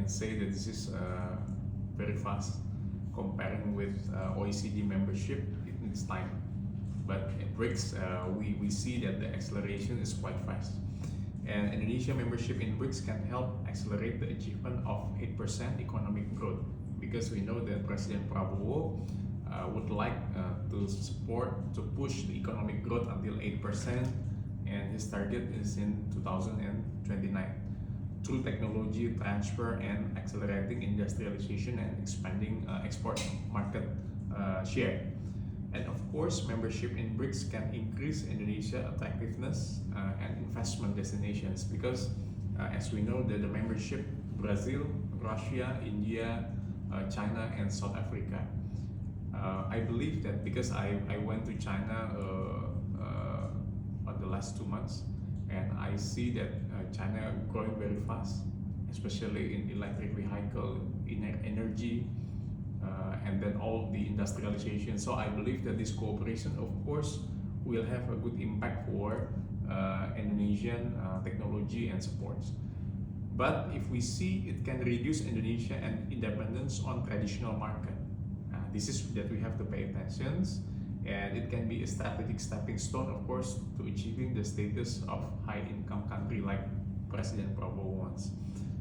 say that this is very fast. Comparing with OECD membership, it needs time. But at BRICS, we see that the acceleration is quite fast. And Indonesia membership in BRICS can help accelerate the achievement of 8% economic growth, because we know that President Prabowo would like to push the economic growth until 8%, and his target is in 2029 through technology transfer and accelerating industrialization and expanding export market share. And of course, membership in BRICS can increase Indonesia attractiveness and investment destinations, because as we know that the membership, Brazil, Russia, India, China and South Africa. I believe that because I went to China on the last 2 months, and I see that China growing very fast, especially in electric vehicle, in energy, and then all the industrialization. So I believe that this cooperation, of course, will have a good impact for Indonesian technology and supports. But if we see it can reduce Indonesia and independence on traditional market, this is that we have to pay attention, and it can be a strategic stepping stone, of course, to achieving the status of high-income country like President Prabowo wants.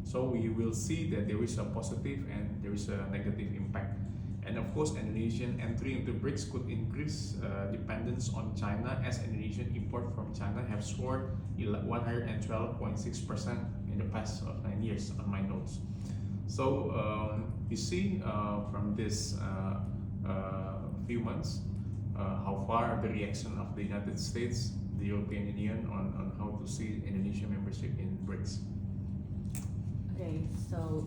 So we will see that there is a positive and there is a negative impact. And of course, Indonesian entry into BRICS could increase dependence on China, as Indonesian import from China have soared 112.6% in the past 9 years on my notes. So you see from this few months how far the reaction of the United States, the European Union on how to see Indonesia membership in BRICS. Okay, so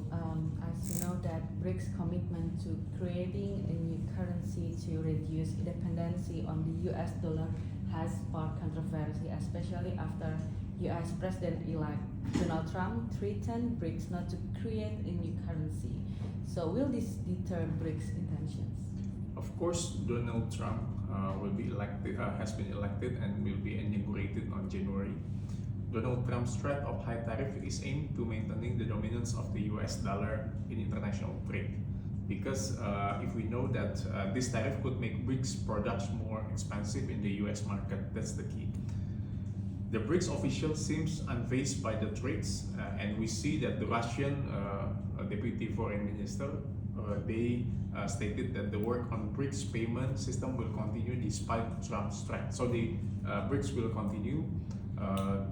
as you know that BRICS commitment to creating a new currency to reduce dependency on the US dollar has sparked controversy, especially after US President-elect Donald Trump threatened BRICS not to create a new currency. So will this deter BRICS intentions? Of course, Donald Trump will be elected, has been elected and will be inaugurated on January. Donald Trump's threat of high tariff is aimed to maintaining the dominance of the US dollar in international trade. Because if we know that this tariff could make BRICS products more expensive in the US market, that's the key. The BRICS official seems unfazed by the threats, and we see that the Russian Deputy Foreign Minister, they stated that the work on BRICS payment system will continue despite Trump's threat. So the BRICS will continue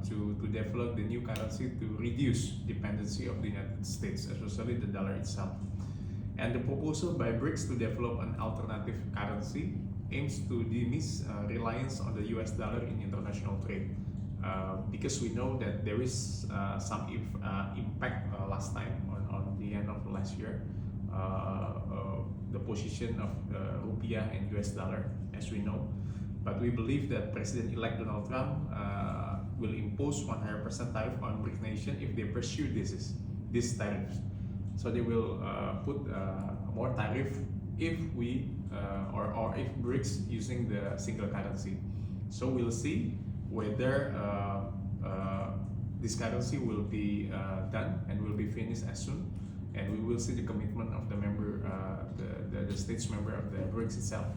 to develop the new currency to reduce dependency of the United States, especially the dollar itself. And the proposal by BRICS to develop an alternative currency aims to diminish reliance on the US dollar in international trade. Because we know that there is some impact last time on the end of last year, the position of rupiah and US dollar, as we know. But we believe that President-elect Donald Trump will impose 100% tariff on BRIC nation if they pursue these tariffs. So they will put more tariff if we or if BRICS using the single currency. So we'll see whether this currency will be done and will be finished as soon, and we will see the commitment of the member, the states member of the BRICS itself.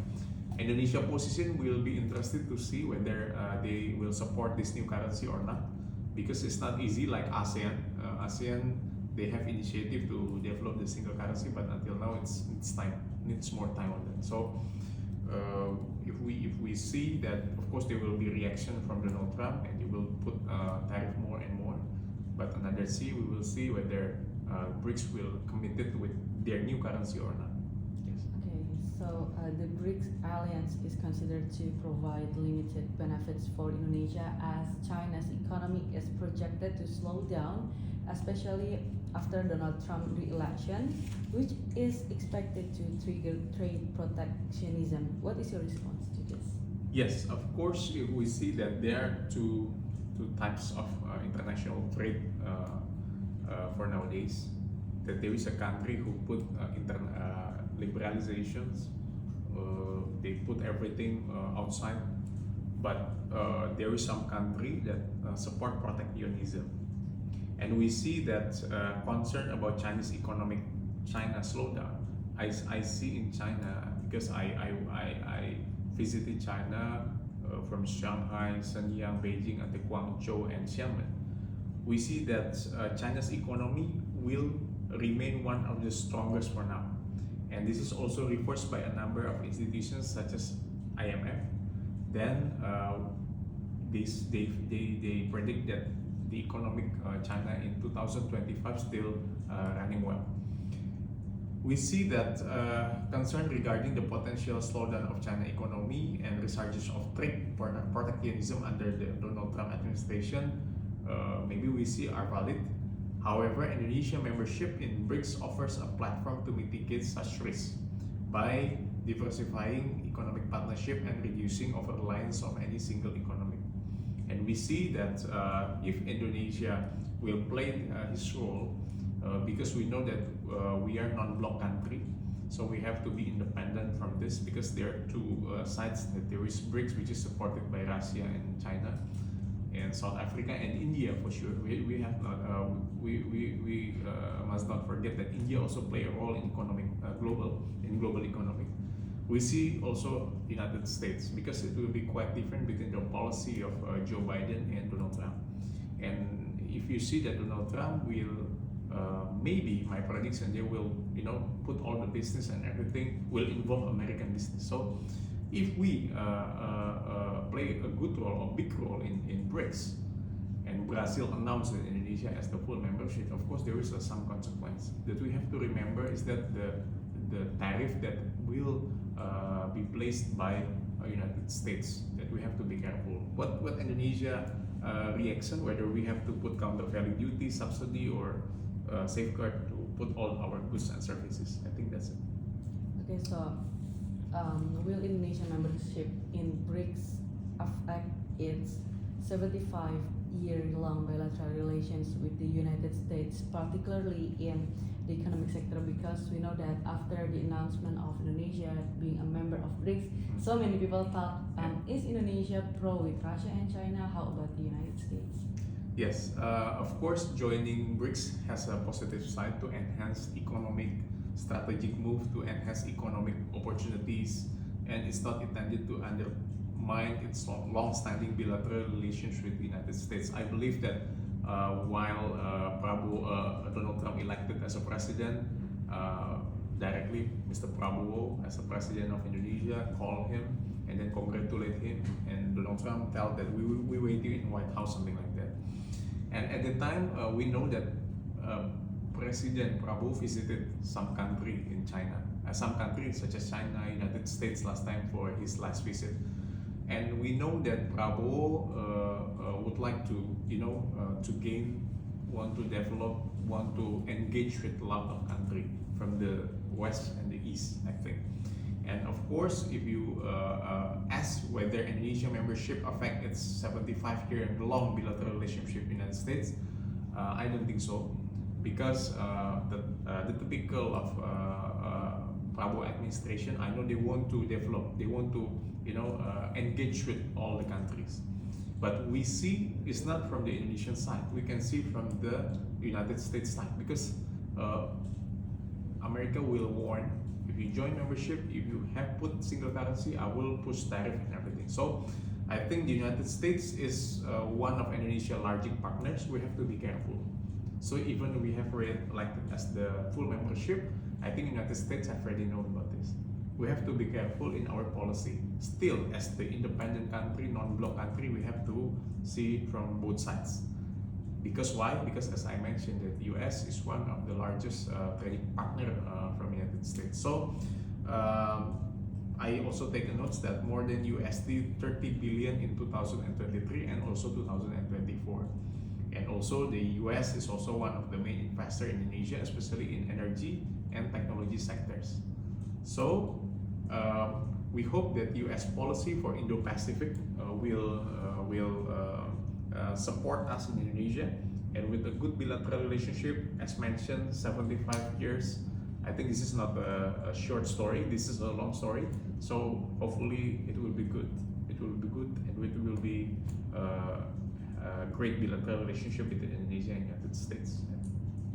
Indonesia position will be interested to see whether they will support this new currency or not, because it's not easy like ASEAN. ASEAN, they have initiative to develop the single currency, but until now it's time, needs more time on that. So if we see that, of course there will be reaction from Donald Trump and they will put tariff more and more, but another see, we will see whether BRICS will committed with their new currency or not. So the BRICS alliance is considered to provide limited benefits for Indonesia, as China's economy is projected to slow down, especially after Donald Trump's re-election, which is expected to trigger trade protectionism. What is your response to this? Yes, of course, we see that there are two types of international trade for nowadays. That there is a country who put liberalizations, they put everything outside, but there is some country that support protectionism, And we see that concern about China slowdown. I see in China, because I visited China from Shanghai, Shenyang, Beijing, and Guangzhou and Xiamen. We see that China's economy will remain one of the strongest for now. And this is also reinforced by a number of institutions such as IMF. Then they predict that the economic China in 2025 still running well. We see that concern regarding the potential slowdown of China economy and resurgence of trade protectionism under the Donald Trump administration, maybe we see are valid. However, Indonesia membership in BRICS offers a platform to mitigate such risks by diversifying economic partnership and reducing over-reliance on any single economy. And we see that if Indonesia will play his role, because we know that we are non-bloc country, so we have to be independent from this, because there are two sides. That there is BRICS, which is supported by Russia and China, and South Africa and India for sure. We have not we must not forget that India also play a role in global economy. We see also United States, because it will be quite different between the policy of Joe Biden and Donald Trump. And if you see that Donald Trump will maybe my prediction, they will put all the business and everything will involve American business. So if we play a good role or big role in BRICS, and Brazil announced that Indonesia as the full membership, of course there is some consequence that we have to remember, is that the tariff that will be placed by United States, that we have to be careful. What Indonesia reaction, whether we have to put counter value duty, subsidy, or safeguard to put all our goods and services. I think that's it. Okay, so will Indonesia membership in BRICS affect its 75-year-long bilateral relations with the United States, particularly in the economic sector? Because we know that after the announcement of Indonesia being a member of BRICS, so many people thought, is Indonesia pro with Russia and China? How about the United States? Yes, of course, joining BRICS has a positive side to enhance economic strategic move, to enhance economic opportunities, and it's not intended to undermine its long-standing bilateral relations with the United States. I believe that while Donald Trump elected as a president, directly Mr. Prabowo as a president of Indonesia called him and then congratulate him, and Donald Trump told that we waiting in White House, something like that. And at the time, we know that President Prabowo visited some country in China, some countries such as China, United States last time for his last visit. And we know that Prabowo would like to, to gain, want to develop, want to engage with a lot of countries from the west and the east, I think. And of course, if you ask whether Indonesia membership affect its 75-year-long bilateral relationship with the United States, I don't think so, because the typical of Prabowo administration, I know they want to develop, they want to engage with all the countries. But we see it's not from the Indonesian side. We can see from the United States side, because America will warn, if you join membership, if you have put single currency, I will push tariff and everything. So I think the United States is one of Indonesia's largest partners. We have to be careful. So even we have elected as the full membership, I think United States have already known about this. We have to be careful in our policy. Still, as the independent country, non-bloc country, we have to see from both sides. Because why? Because as I mentioned, that the US is one of the largest trading partner from United States. So I also take a note that more than USD 30 billion in 2023 and also 2024. And also the US is also one of the main investors in Indonesia, especially in energy and technology sectors. So we hope that US policy for Indo-Pacific will support us in Indonesia, and with a good bilateral relationship, as mentioned, 75 years. I think this is not a short story, this is a long story. So hopefully it will be good. It will be good, and it will be great bilateral relationship between Indonesia and United States.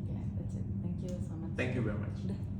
Yeah, that's it. Thank you so much. Thank you very much. Udah.